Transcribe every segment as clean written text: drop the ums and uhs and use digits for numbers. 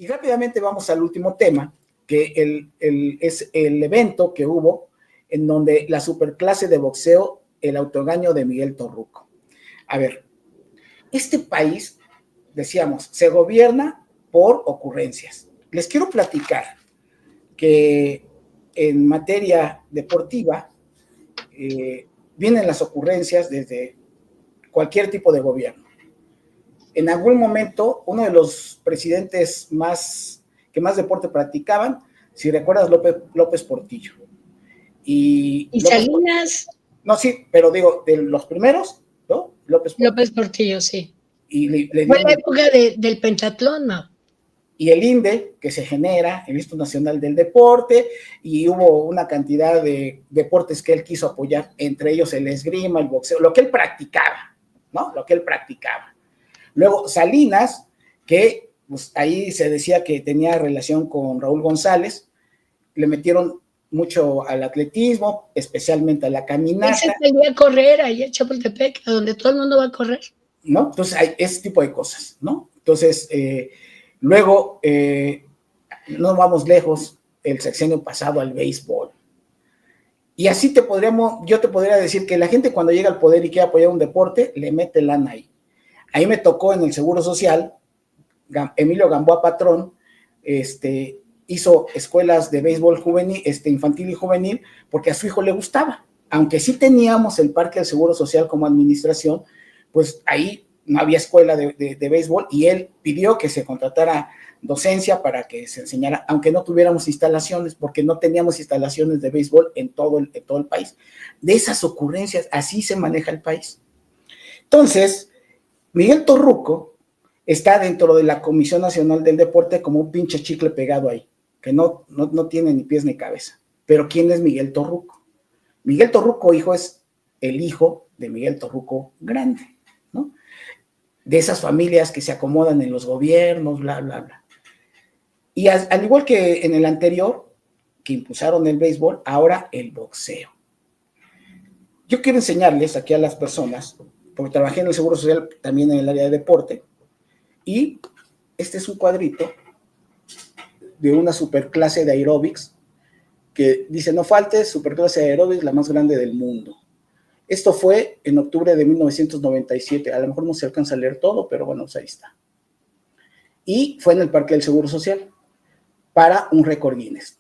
Y rápidamente vamos al último tema, que es el evento que hubo en donde la superclase de boxeo, el autoengaño de Miguel Torruco. A ver, este país, decíamos, se gobierna por ocurrencias. Les quiero platicar que en materia deportiva vienen las ocurrencias desde cualquier tipo de gobierno. En algún momento, uno de los presidentes que más deporte practicaban, si recuerdas, López Portillo. Y Salinas. No, sí, pero digo, de los primeros, ¿no? López Portillo, sí. Y fue la época del pentatlón, ¿no? Y el INDE, que se genera, el Instituto Nacional del Deporte, y hubo una cantidad de deportes que él quiso apoyar, entre ellos el esgrima, el boxeo, lo que él practicaba, ¿no? Lo que él practicaba. Luego Salinas, que pues, ahí se decía que tenía relación con Raúl González, le metieron mucho al atletismo, especialmente a la caminata. Él se salía a correr ahí en Chapultepec, a donde todo el mundo va a correr. ¿No? Entonces hay ese tipo de cosas, ¿no? Entonces, luego, no vamos lejos, el sexenio pasado al béisbol. Y así yo te podría decir que la gente cuando llega al poder y quiere apoyar un deporte, le mete lana ahí. Ahí me tocó en el Seguro Social, Emilio Gamboa Patrón, hizo escuelas de béisbol juvenil, infantil y juvenil, porque a su hijo le gustaba. Aunque sí teníamos el Parque del Seguro Social como administración, pues ahí no había escuela de béisbol y él pidió que se contratara docencia para que se enseñara, aunque no tuviéramos instalaciones, porque no teníamos instalaciones de béisbol en todo el país. De esas ocurrencias, así se maneja el país. Entonces, Miguel Torruco está dentro de la Comisión Nacional del Deporte como un pinche chicle pegado ahí, que no tiene ni pies ni cabeza. Pero ¿quién es Miguel Torruco? Miguel Torruco, hijo, es el hijo de Miguel Torruco Grande, ¿no? De esas familias que se acomodan en los gobiernos, bla, bla, bla. Y al igual que en el anterior, que impulsaron el béisbol, ahora el boxeo. Yo quiero enseñarles aquí a las personas, porque trabajé en el Seguro Social también en el área de deporte, y este es un cuadrito de una superclase de aeróbics que dice, no faltes, superclase de aeróbics, la más grande del mundo. Esto fue en octubre de 1997. A lo mejor no se alcanza a leer todo, pero bueno, pues ahí está. Y fue en el Parque del Seguro Social para un récord Guinness.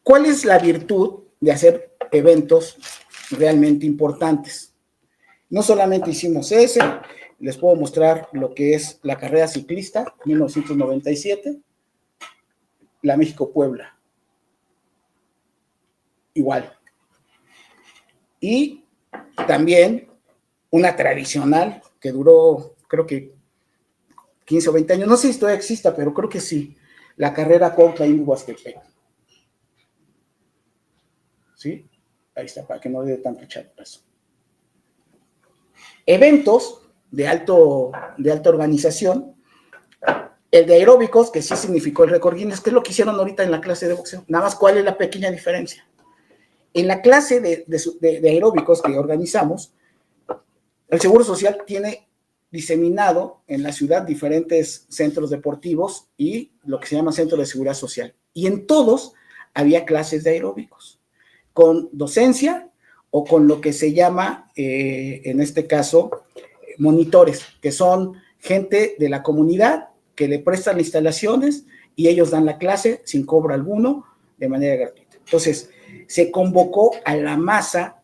¿Cuál es la virtud de hacer eventos realmente importantes? No solamente hicimos ese, les puedo mostrar lo que es la carrera ciclista, 1997, la México-Puebla. Igual. Y también una tradicional que duró, creo que 15 o 20 años, no sé si todavía exista, pero creo que sí, la carrera Cuautla-Huastepec. ¿Sí? Ahí está, para que no dé tanto chapazo. Eventos de alta organización, el de aeróbicos, que sí significó el récord Guinness, que es lo que hicieron ahorita en la clase de boxeo. Nada más, ¿cuál es la pequeña diferencia? En la clase de aeróbicos que organizamos, el Seguro Social tiene diseminado en la ciudad diferentes centros deportivos y lo que se llama Centro de Seguridad Social. Y en todos había clases de aeróbicos, con docencia o con lo que se llama, en este caso, monitores, que son gente de la comunidad que le prestan instalaciones y ellos dan la clase sin cobro alguno, de manera gratuita. Entonces, se convocó a la masa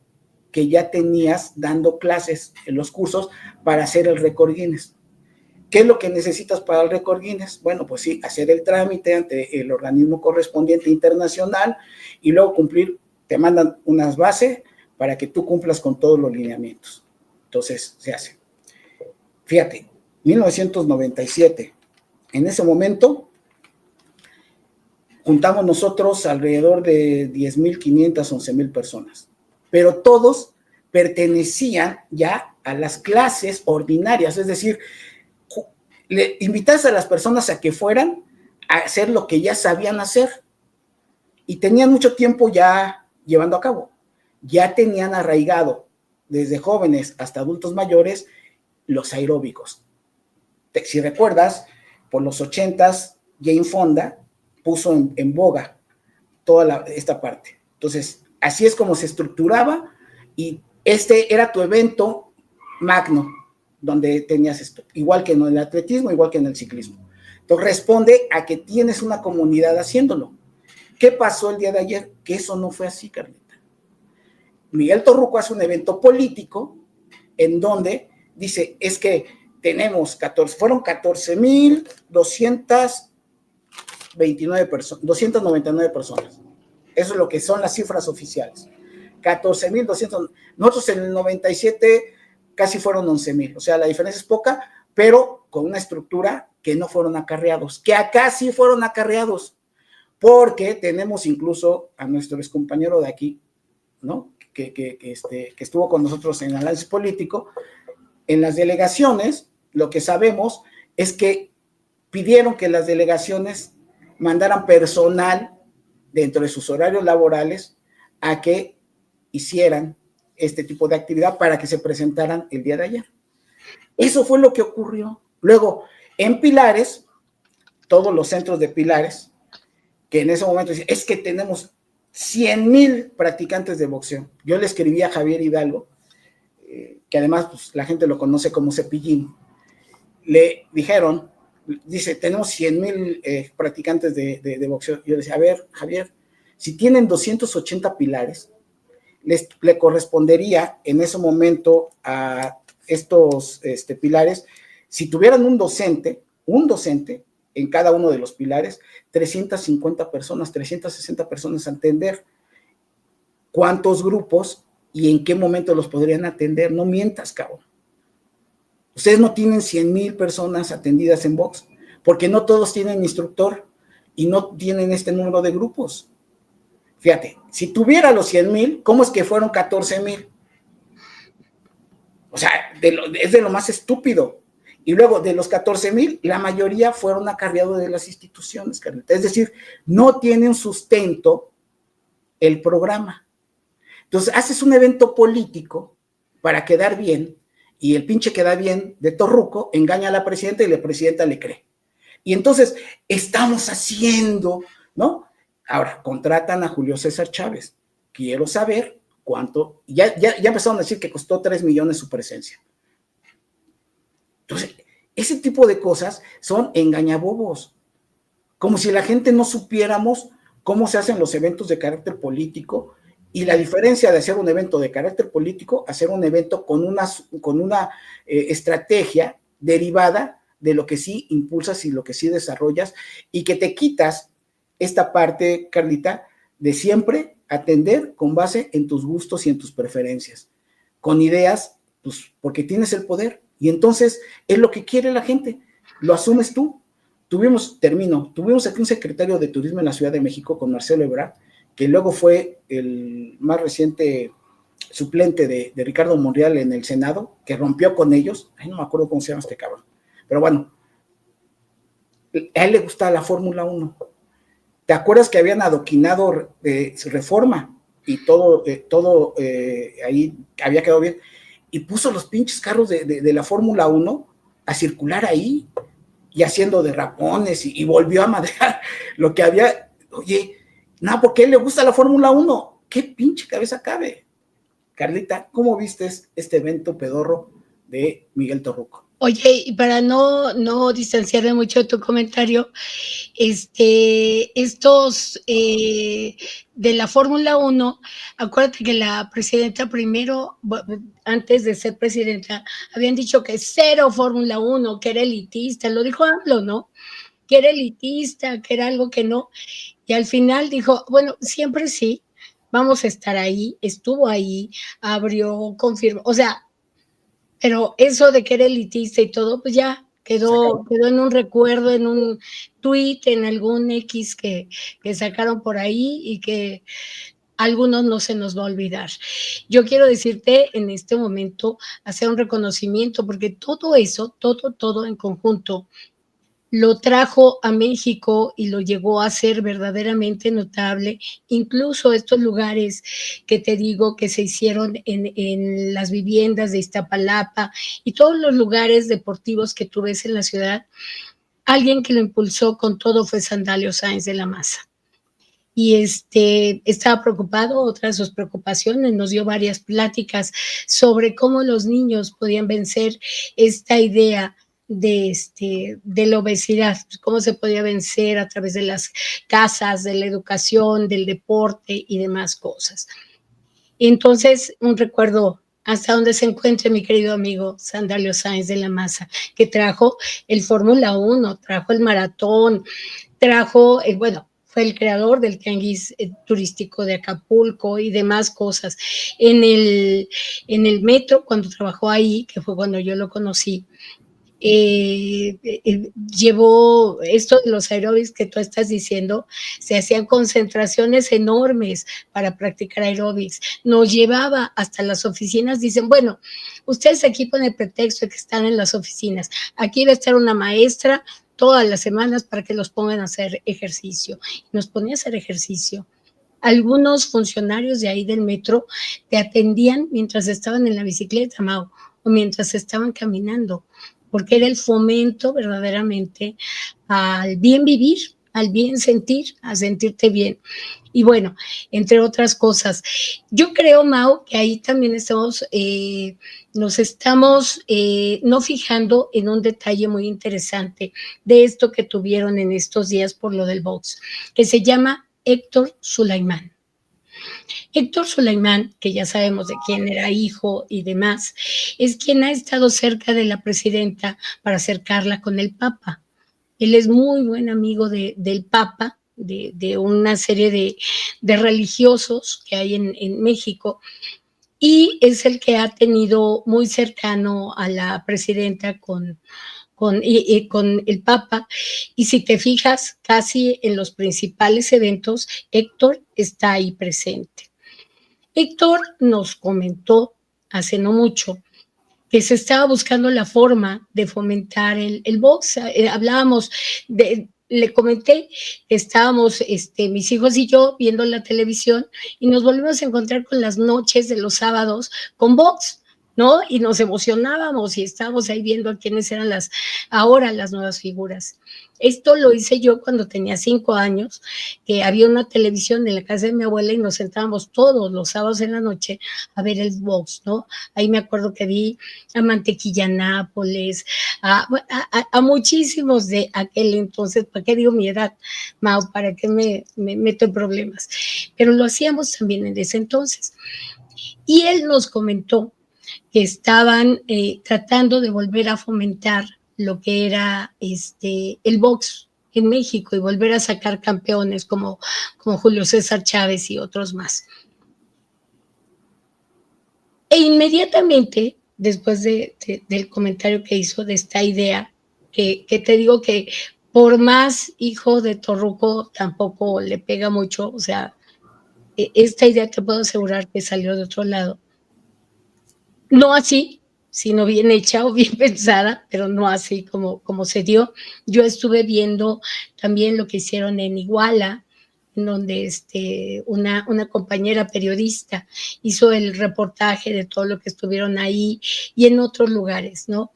que ya tenías dando clases en los cursos para hacer el récord Guinness. ¿Qué es lo que necesitas para el récord Guinness? Bueno, pues sí, hacer el trámite ante el organismo correspondiente internacional y luego cumplir, te mandan unas bases para que tú cumplas con todos los lineamientos. Entonces, se hace. Fíjate, 1997, en ese momento, juntamos nosotros alrededor de 10,500, 11,000 personas, pero todos pertenecían ya a las clases ordinarias, es decir, le invitas a las personas a que fueran a hacer lo que ya sabían hacer y tenían mucho tiempo ya llevando a cabo, ya tenían arraigado desde jóvenes hasta adultos mayores los aeróbicos. Si recuerdas, por los 80s, Jane Fonda puso en boga toda esta parte. Entonces, así es como se estructuraba y este era tu evento magno, donde tenías esto, igual que en el atletismo, igual que en el ciclismo. Entonces, responde a que tienes una comunidad haciéndolo. ¿Qué pasó el día de ayer? Que eso no fue así, Carlita. Miguel Torruco hace un evento político en donde dice, es que tenemos 14,229 personas, 299 personas. Eso es lo que son las cifras oficiales. 14,200. Nosotros en el 97 casi fueron 11,000. O sea, la diferencia es poca, pero con una estructura que no fueron acarreados. Que acá sí fueron acarreados. Porque tenemos incluso a nuestro excompañero de aquí, ¿no? Que estuvo con nosotros en análisis político. En las delegaciones, lo que sabemos es que pidieron que las delegaciones mandaran personal dentro de sus horarios laborales a que hicieran este tipo de actividad para que se presentaran el día de ayer. Eso fue lo que ocurrió. Luego, en Pilares, todos los centros de Pilares, que en ese momento es que tenemos 100,000 practicantes de boxeo. Yo le escribí a Javier Hidalgo, que además pues, la gente lo conoce como Cepillín. Le dijeron, dice, tenemos 100,000 practicantes de boxeo. Yo le decía, a ver, Javier, si tienen 280 pilares, le correspondería en ese momento a estos pilares, si tuvieran un docente en cada uno de los pilares, 350 personas, 360 personas a atender. ¿Cuántos grupos y en qué momento los podrían atender? No mientas, cabrón. Ustedes no tienen 100,000 personas atendidas en box, porque no todos tienen instructor y no tienen este número de grupos. Fíjate, si tuviera los 100,000, ¿cómo es que fueron 14,000? O sea, es de lo más estúpido. Y luego, de los 14,000, la mayoría fueron acarreados de las instituciones, Carlita. Es decir, no tienen sustento el programa. Entonces, haces un evento político para quedar bien, y el pinche queda bien de Torruco engaña a la presidenta y la presidenta le cree. Y entonces, estamos haciendo, ¿no? Ahora, contratan a Julio César Chávez. Quiero saber cuánto. Ya empezaron a decir que costó 3 millones su presencia. Entonces, ese tipo de cosas son engañabobos. Como si la gente no supiéramos cómo se hacen los eventos de carácter político y la diferencia de hacer un evento de carácter político a hacer un evento con una estrategia derivada de lo que sí impulsas y lo que sí desarrollas y que te quitas esta parte, Carlita, de siempre atender con base en tus gustos y en tus preferencias, con ideas, pues porque tienes el poder y entonces es lo que quiere la gente, lo asumes tú. Tuvimos aquí un secretario de Turismo en la Ciudad de México con Marcelo Ebrard, que luego fue el más reciente suplente de Ricardo Monreal en el Senado, que rompió con ellos. Ay, no me acuerdo cómo se llama este cabrón. Pero bueno, a él le gusta la Fórmula 1. ¿Te acuerdas que habían adoquinado Reforma y todo ahí había quedado bien? Y puso los pinches carros de la Fórmula 1 a circular ahí y haciendo derrapones y volvió a madrear lo que había. Oye, no, porque a él le gusta la Fórmula 1. ¿Qué pinche cabeza cabe? Carlita, ¿cómo viste este evento pedorro de Miguel Torruco? Oye, y para no distanciarme mucho de tu comentario, estos de la Fórmula 1, acuérdate que la presidenta primero, antes de ser presidenta, habían dicho que cero Fórmula 1, que era elitista, lo dijo AMLO, ¿no? Que era elitista, que era algo que no, y al final dijo, bueno, siempre sí, vamos a estar ahí, estuvo ahí, abrió, confirmó, o sea, pero eso de que era elitista y todo, pues ya quedó en un recuerdo, en un tweet, en algún X que sacaron por ahí y que algunos no se nos va a olvidar. Yo quiero decirte en este momento, hacer un reconocimiento, porque todo eso, todo en conjunto, lo trajo a México y lo llegó a ser verdaderamente notable, incluso estos lugares que te digo que se hicieron en las viviendas de Iztapalapa y todos los lugares deportivos que tú ves en la ciudad, alguien que lo impulsó con todo fue Sandalio Sáenz de la Maza. Y estaba preocupado, otra de sus preocupaciones, nos dio varias pláticas sobre cómo los niños podían vencer esta idea de la obesidad, cómo se podía vencer a través de las casas, de la educación, del deporte y demás cosas. Entonces, un recuerdo hasta donde se encuentre mi querido amigo Sandalio Sáenz de la Maza, que trajo el Fórmula 1, trajo el maratón, trajo, bueno, fue el creador del tianguis turístico de Acapulco y demás cosas. En el metro, cuando trabajó ahí, que fue cuando yo lo conocí, llevó esto de los aeróbics que tú estás diciendo, se hacían concentraciones enormes para practicar aeróbics, nos llevaba hasta las oficinas, dicen, bueno, ustedes aquí ponen el pretexto de que están en las oficinas, aquí va a estar una maestra todas las semanas para que los pongan a hacer ejercicio, nos ponía a hacer ejercicio. Algunos funcionarios de ahí del metro te atendían mientras estaban en la bicicleta, Mau, o mientras estaban caminando, porque era el fomento verdaderamente al bien vivir, al bien sentir, a sentirte bien. Y bueno, entre otras cosas, yo creo, Mau, que ahí también nos estamos no fijando en un detalle muy interesante de esto que tuvieron en estos días por lo del box, que se llama Héctor Sulaimán. Héctor Sulaimán, que ya sabemos de quién era hijo y demás, es quien ha estado cerca de la presidenta para acercarla con el Papa. Él es muy buen amigo del Papa, de una serie de religiosos que hay en México, y es el que ha tenido muy cercano a la presidenta con el Papa, y si te fijas, casi en los principales eventos, Héctor está ahí presente. Héctor nos comentó hace no mucho que se estaba buscando la forma de fomentar el box. Hablábamos le comenté que estábamos mis hijos y yo viendo la televisión y nos volvimos a encontrar con las noches de los sábados con box, ¿no? Y nos emocionábamos y estábamos ahí viendo a quiénes eran ahora las nuevas figuras. Esto lo hice yo cuando tenía 5 años, que había una televisión en la casa de mi abuela y nos sentábamos todos los sábados en la noche a ver el box, ¿no? Ahí me acuerdo que vi a Mantequilla Nápoles, a muchísimos de aquel entonces. ¿Para qué digo mi edad, Mau? ¿Para qué me meto en problemas? Pero lo hacíamos también en ese entonces. Y él nos comentó que estaban tratando de volver a fomentar lo que era el box en México y volver a sacar campeones como Julio César Chávez y otros más. E inmediatamente, después del comentario que hizo de esta idea, que te digo que por más hijo de Torruco tampoco le pega mucho, o sea, esta idea te puedo asegurar que salió de otro lado. No así, sino bien hecha o bien pensada, pero no así como se dio. Yo estuve viendo también lo que hicieron en Iguala, en donde una compañera periodista hizo el reportaje de todo lo que estuvieron ahí y en otros lugares, ¿no?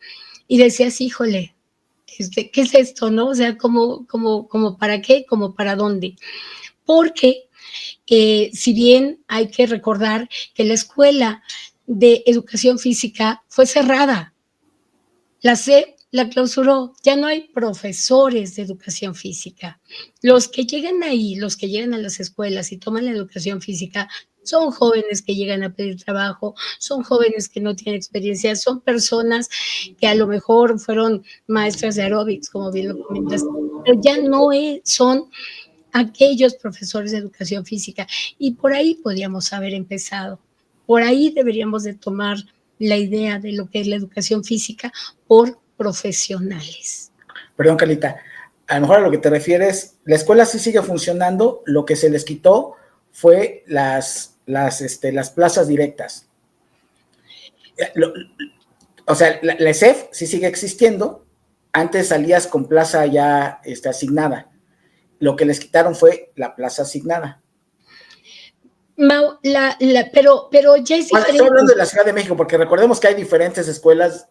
Y decías, híjole, ¿qué es esto, no? O sea, ¿como para qué? ¿Como para dónde? Porque si bien hay que recordar que la escuela de educación física fue cerrada, la SEP la clausuró, ya no hay profesores de educación física. Los que llegan ahí, los que llegan a las escuelas y toman la educación física, son jóvenes que llegan a pedir trabajo, son jóvenes que no tienen experiencia, son personas que a lo mejor fueron maestras de aeróbics, como bien lo comentas, pero ya no son aquellos profesores de educación física, y por ahí podríamos haber empezado. Por ahí deberíamos de tomar la idea de lo que es la educación física por profesionales. Perdón, Carlita, a lo mejor a lo que te refieres, la escuela sí sigue funcionando, lo que se les quitó fue las plazas directas. O sea, la ESEF sí sigue existiendo, antes salías con plaza ya asignada, lo que les quitaron fue la plaza asignada. Mau, pero ya es diferente. Estoy hablando de la Ciudad de México, porque recordemos que hay diferentes escuelas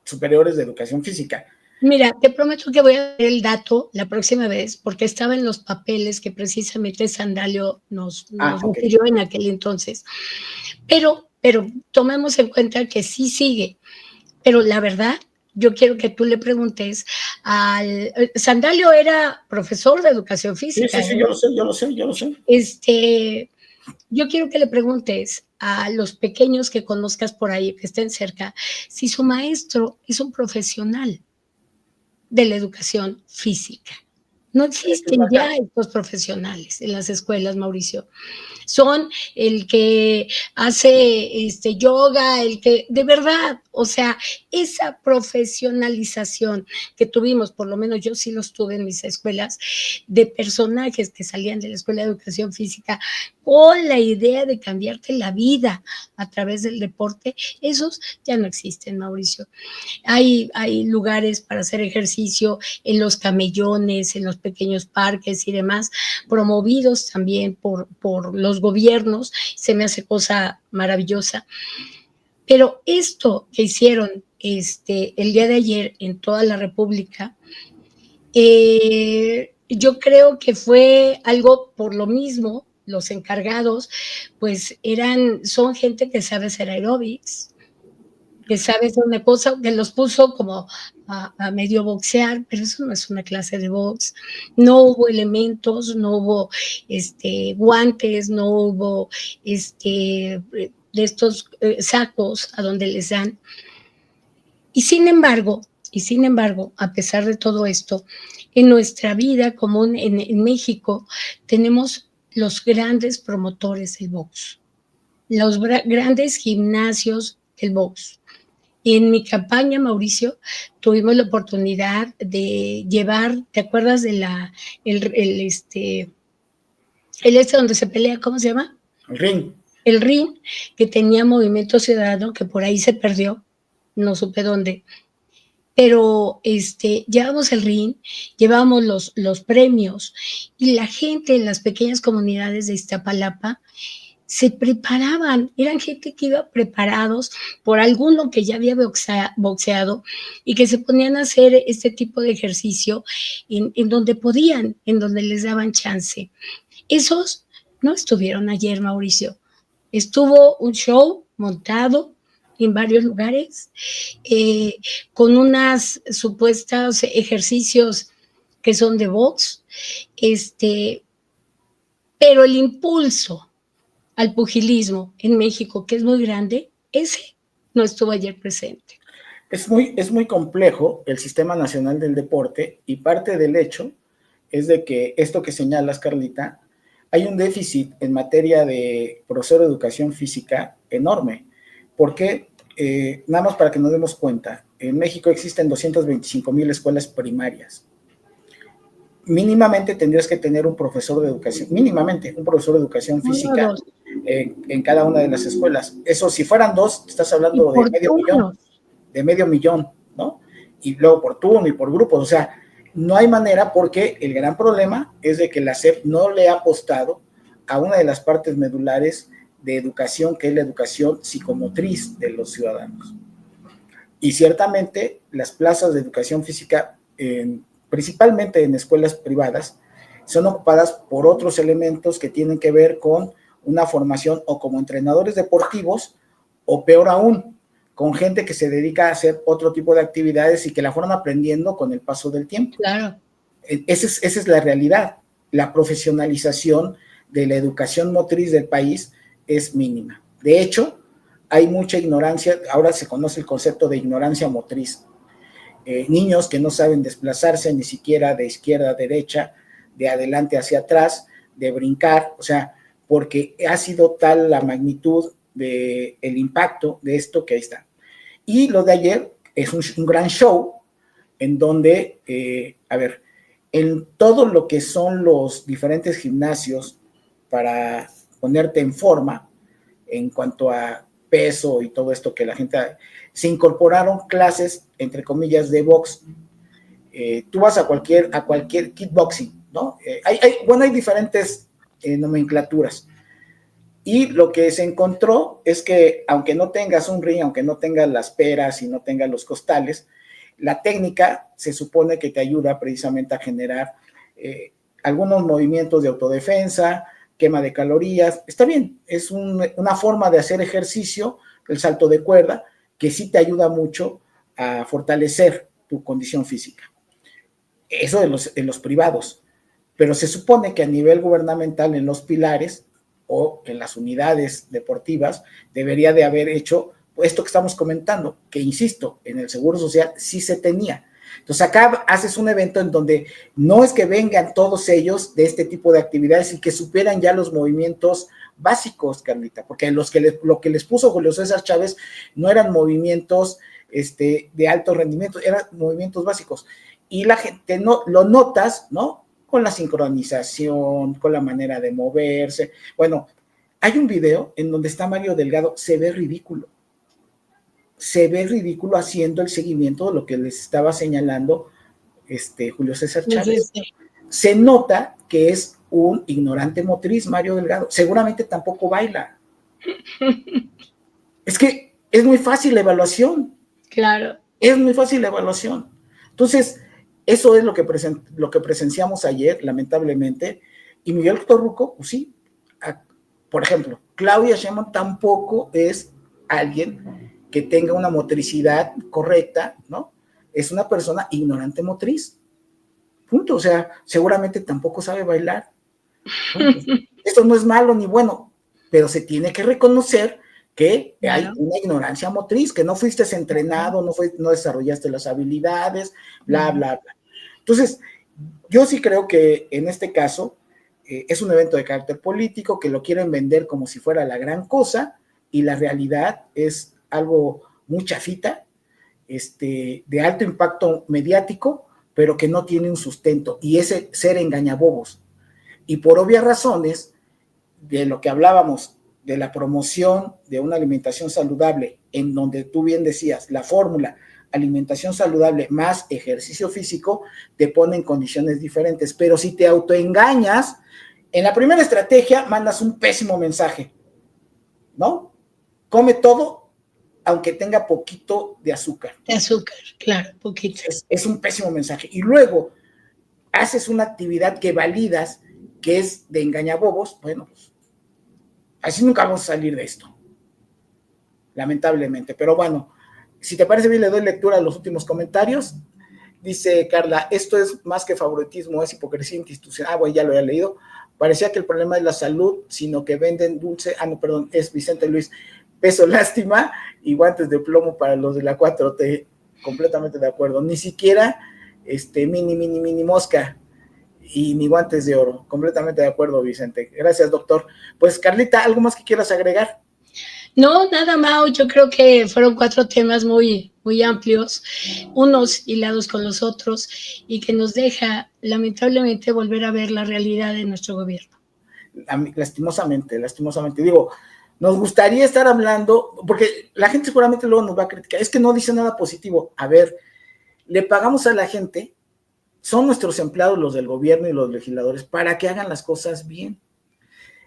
superiores de educación física. Mira, te prometo que voy a ver el dato la próxima vez, porque estaba en los papeles que precisamente Sandalio nos Ok. refirió en aquel entonces. Pero tomemos en cuenta que sí sigue. Pero la verdad, yo quiero que tú le preguntes al... Sandalio era profesor de educación Sí, física, sí, sí, ¿eh? yo lo sé. Este, yo quiero que le preguntes a los pequeños que conozcas por ahí, que estén cerca, si su maestro es un profesional de la educación física. No existen ya estos profesionales en las escuelas, Mauricio. Son el que hace yoga, el que, de verdad, o sea, esa profesionalización que tuvimos, por lo menos yo sí los tuve en mis escuelas, de personajes que salían de la escuela de educación física con la idea de cambiarte la vida a través del deporte, esos ya no existen, Mauricio. Hay lugares para hacer ejercicio en los camellones, en los pequeños parques y demás, promovidos también por los gobiernos. Se me hace cosa maravillosa. Pero esto que hicieron el día de ayer en toda la República, yo creo que fue algo por lo mismo. Los encargados, pues son gente que sabe hacer aeróbics, que sabes una cosa, que los puso como a medio boxear, pero eso no es una clase de box. No hubo elementos, no hubo guantes, no hubo de estos sacos a donde les dan. Y sin embargo, a pesar de todo esto, en nuestra vida común en México tenemos los grandes promotores del box, los grandes gimnasios del box. En mi campaña, Mauricio, tuvimos la oportunidad de llevar, ¿te acuerdas de el donde se pelea, ¿cómo se llama? El ring. El ring, que tenía Movimiento Ciudadano, que por ahí se perdió, no supe dónde. Pero llevamos el ring, llevamos los premios, y la gente en las pequeñas comunidades de Iztapalapa se preparaban, eran gente que iba preparados por alguno que ya había boxeado y que se ponían a hacer este tipo de ejercicio en donde podían, en donde les daban chance. Esos no estuvieron ayer, Mauricio. Estuvo un show montado en varios lugares, eh, con unas supuestos ejercicios que son de box, pero el impulso al pugilismo en México, que es muy grande, ese no estuvo ayer presente. Es muy complejo el Sistema Nacional del Deporte y parte del hecho es de que esto que señalas, Carlita, hay un déficit en materia de profesor de educación física enorme. Porque, nada más para que nos demos cuenta, en México existen 225,000 escuelas primarias. Mínimamente tendrías que tener un profesor de educación, mínimamente un profesor de educación física en cada una de las escuelas. Eso, si fueran dos, estás hablando de medio millón, ¿no? Y luego por turno y por grupos, o sea, no hay manera porque el gran problema es de que la SEP no le ha apostado a una de las partes medulares de educación, que es la educación psicomotriz de los ciudadanos. Y ciertamente las plazas de educación física, principalmente en escuelas privadas, son ocupadas por otros elementos que tienen que ver con una formación o como entrenadores deportivos o peor aún, con gente que se dedica a hacer otro tipo de actividades y que la fueron aprendiendo con el paso del tiempo. Claro. Esa es la realidad. La profesionalización de la educación motriz del país es mínima. De hecho, hay mucha ignorancia, ahora se conoce el concepto de ignorancia motriz. Niños que no saben desplazarse ni siquiera de izquierda a derecha, de adelante hacia atrás, de brincar, o sea, porque ha sido tal la magnitud del impacto de esto que ahí está. Y lo de ayer es un gran show en donde, en todo lo que son los diferentes gimnasios para ponerte en forma en cuanto a peso y todo esto que la gente... Se incorporaron clases, entre comillas, de box. Tú vas a cualquier kickboxing, ¿no? Hay diferentes nomenclaturas. Y lo que se encontró es que, aunque no tengas un ring, aunque no tengas las peras y no tengas los costales, la técnica se supone que te ayuda precisamente a generar algunos movimientos de autodefensa, quema de calorías. Está bien, es una forma de hacer ejercicio, el salto de cuerda, que sí te ayuda mucho a fortalecer tu condición física. Eso en los privados. Pero se supone que a nivel gubernamental, en los pilares o en las unidades deportivas, debería de haber hecho esto que estamos comentando, que insisto, en el Seguro Social sí se tenía. Entonces acá haces un evento en donde no es que vengan todos ellos de este tipo de actividades y que superan ya los movimientos básicos, Carlita, porque lo que les puso Julio César Chávez no eran movimientos de alto rendimiento, eran movimientos básicos. Y la gente no lo notas, ¿no? Con la sincronización, con la manera de moverse. Bueno, hay un video en donde está Mario Delgado, se ve ridículo haciendo el seguimiento de lo que les estaba señalando Julio César Chávez. Se nota que es un ignorante motriz, Mario Delgado. Seguramente tampoco baila. Es que es muy fácil la evaluación. Claro. Es muy fácil la evaluación. Entonces, eso es lo que presenciamos ayer, lamentablemente. Y Miguel Torruco, pues sí. Por ejemplo, Claudia Sheinbaum tampoco es alguien que tenga una motricidad correcta, ¿no? Es una persona ignorante motriz. Punto. O sea, seguramente tampoco sabe bailar. Esto no es malo ni bueno, pero se tiene que reconocer que hay una ignorancia motriz, que no fuiste entrenado, no desarrollaste las habilidades, bla, bla, bla. Entonces, yo sí creo que en este caso es un evento de carácter político, que lo quieren vender como si fuera la gran cosa, y la realidad es algo muy chafita, de alto impacto mediático, pero que no tiene un sustento, y ese ser engañabobos. Y por obvias razones, de lo que hablábamos, de la promoción de una alimentación saludable, en donde tú bien decías, la fórmula alimentación saludable más ejercicio físico, te pone en condiciones diferentes. Pero si te autoengañas, en la primera estrategia mandas un pésimo mensaje, ¿no? Come todo, aunque tenga poquito de azúcar. De azúcar, claro, poquito. Es un pésimo mensaje. Y luego haces una actividad que validas, que es de engañabobos. Bueno, pues así nunca vamos a salir de esto, lamentablemente. Pero bueno, si te parece bien, le doy lectura a los últimos comentarios. Dice Carla, esto es más que favoritismo, es hipocresía institucional. Ah, bueno, ya lo había leído. Parecía que el problema es la salud, sino que venden dulce. Ah, no, perdón, es Vicente Luis. Peso lástima y guantes de plomo para los de la 4T. Completamente de acuerdo. Ni siquiera mini mosca y ni guantes de oro. Completamente de acuerdo, Vicente. Gracias, doctor. Pues, Carlita, ¿algo más que quieras agregar? No, nada, Mau. Yo creo que fueron 4 temas muy, muy amplios, unos hilados con los otros, y que nos deja, lamentablemente, volver a ver la realidad de nuestro gobierno. Lastimosamente. Digo, nos gustaría estar hablando, porque la gente seguramente luego nos va a criticar, es que no dice nada positivo. A ver, le pagamos a la gente, son nuestros empleados los del gobierno y los legisladores, para que hagan las cosas bien.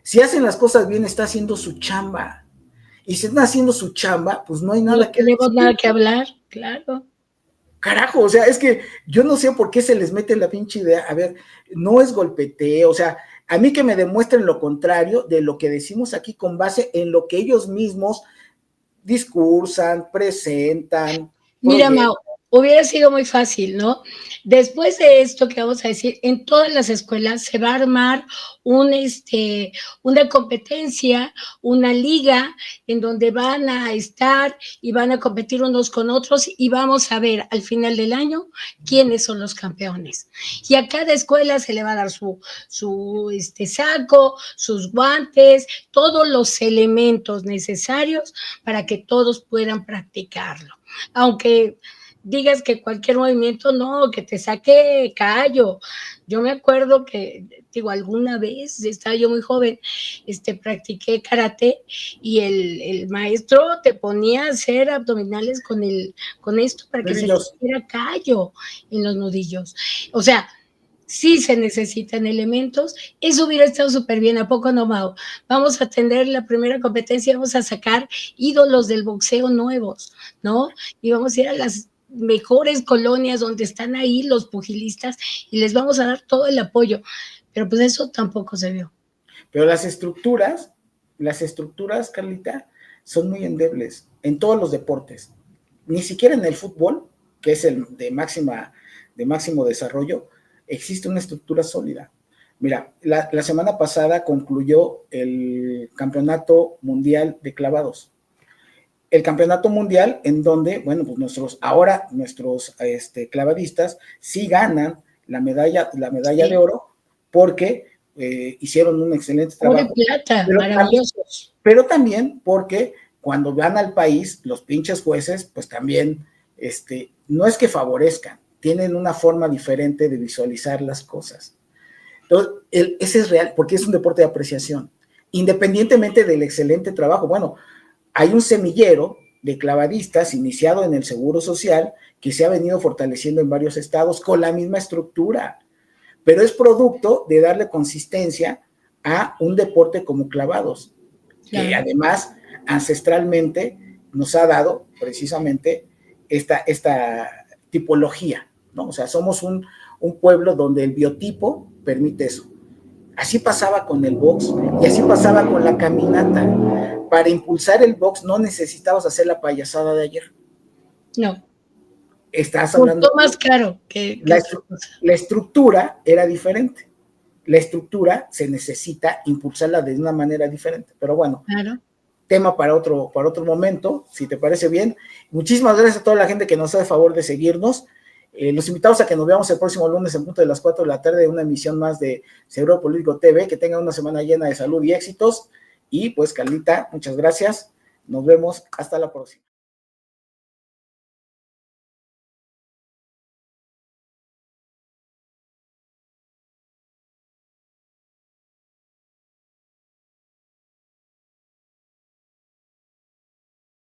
Si hacen las cosas bien, está haciendo su chamba. Y si están haciendo su chamba, pues no hay nada no tenemos nada que hablar, claro. Carajo, o sea, es que yo no sé por qué se les mete la pinche idea. A ver, no es golpeteo, o sea, a mí que me demuestren lo contrario de lo que decimos aquí con base en lo que ellos mismos discursan, presentan. Mira, Mau, hubiera sido muy fácil, ¿no? Después de esto que vamos a decir, en todas las escuelas se va a armar una competencia, una liga en donde van a estar y van a competir unos con otros, y vamos a ver al final del año quiénes son los campeones. Y a cada escuela se le va a dar su saco, sus guantes, todos los elementos necesarios para que todos puedan practicarlo. Aunque digas que cualquier movimiento, no, que te saque callo. Yo me acuerdo que, alguna vez, estaba yo muy joven, practiqué karate, y el maestro te ponía a hacer abdominales con esto para que se te diera callo en los nudillos. O sea, sí se necesitan elementos. Eso hubiera estado súper bien, ¿a poco no, Mau? Vamos a tener la primera competencia, vamos a sacar ídolos del boxeo nuevos, ¿no? Y vamos a ir a las mejores colonias donde están ahí los pugilistas y les vamos a dar todo el apoyo. Pero pues eso tampoco se vio. Pero las estructuras, Carlita, son muy endebles en todos los deportes. Ni siquiera en el fútbol, que es el de máximo desarrollo, existe una estructura sólida. Mira, la semana pasada concluyó el Campeonato Mundial de Clavados. El Campeonato Mundial en donde, bueno, pues nuestros clavadistas sí ganan la medalla sí. de oro porque hicieron un excelente trabajo. De plata, maravillosos. Pero también porque cuando van al país, los pinches jueces, pues también, no es que favorezcan, tienen una forma diferente de visualizar las cosas. Entonces, ese es real, porque es un deporte de apreciación, independientemente del excelente trabajo. Bueno, hay un semillero de clavadistas iniciado en el Seguro Social que se ha venido fortaleciendo en varios estados con la misma estructura, pero es producto de darle consistencia a un deporte como clavados, que además ancestralmente nos ha dado precisamente esta tipología, ¿no? O sea, somos un pueblo donde el biotipo permite eso. Así pasaba con el box y así pasaba con la caminata. Para impulsar el box no necesitabas hacer la payasada de ayer. No. Estás hablando. Mucho más caro que la estructura era diferente. La estructura se necesita impulsarla de una manera diferente. Pero bueno, tema para otro momento, si te parece bien. Muchísimas gracias a toda la gente que nos hace favor de seguirnos. Los invitamos a que nos veamos el próximo lunes en punto de las 4 de la tarde, una emisión más de Cerebro Político TV. Que tengan una semana llena de salud y éxitos. Y pues, Carlita, muchas gracias. Nos vemos. Hasta la próxima.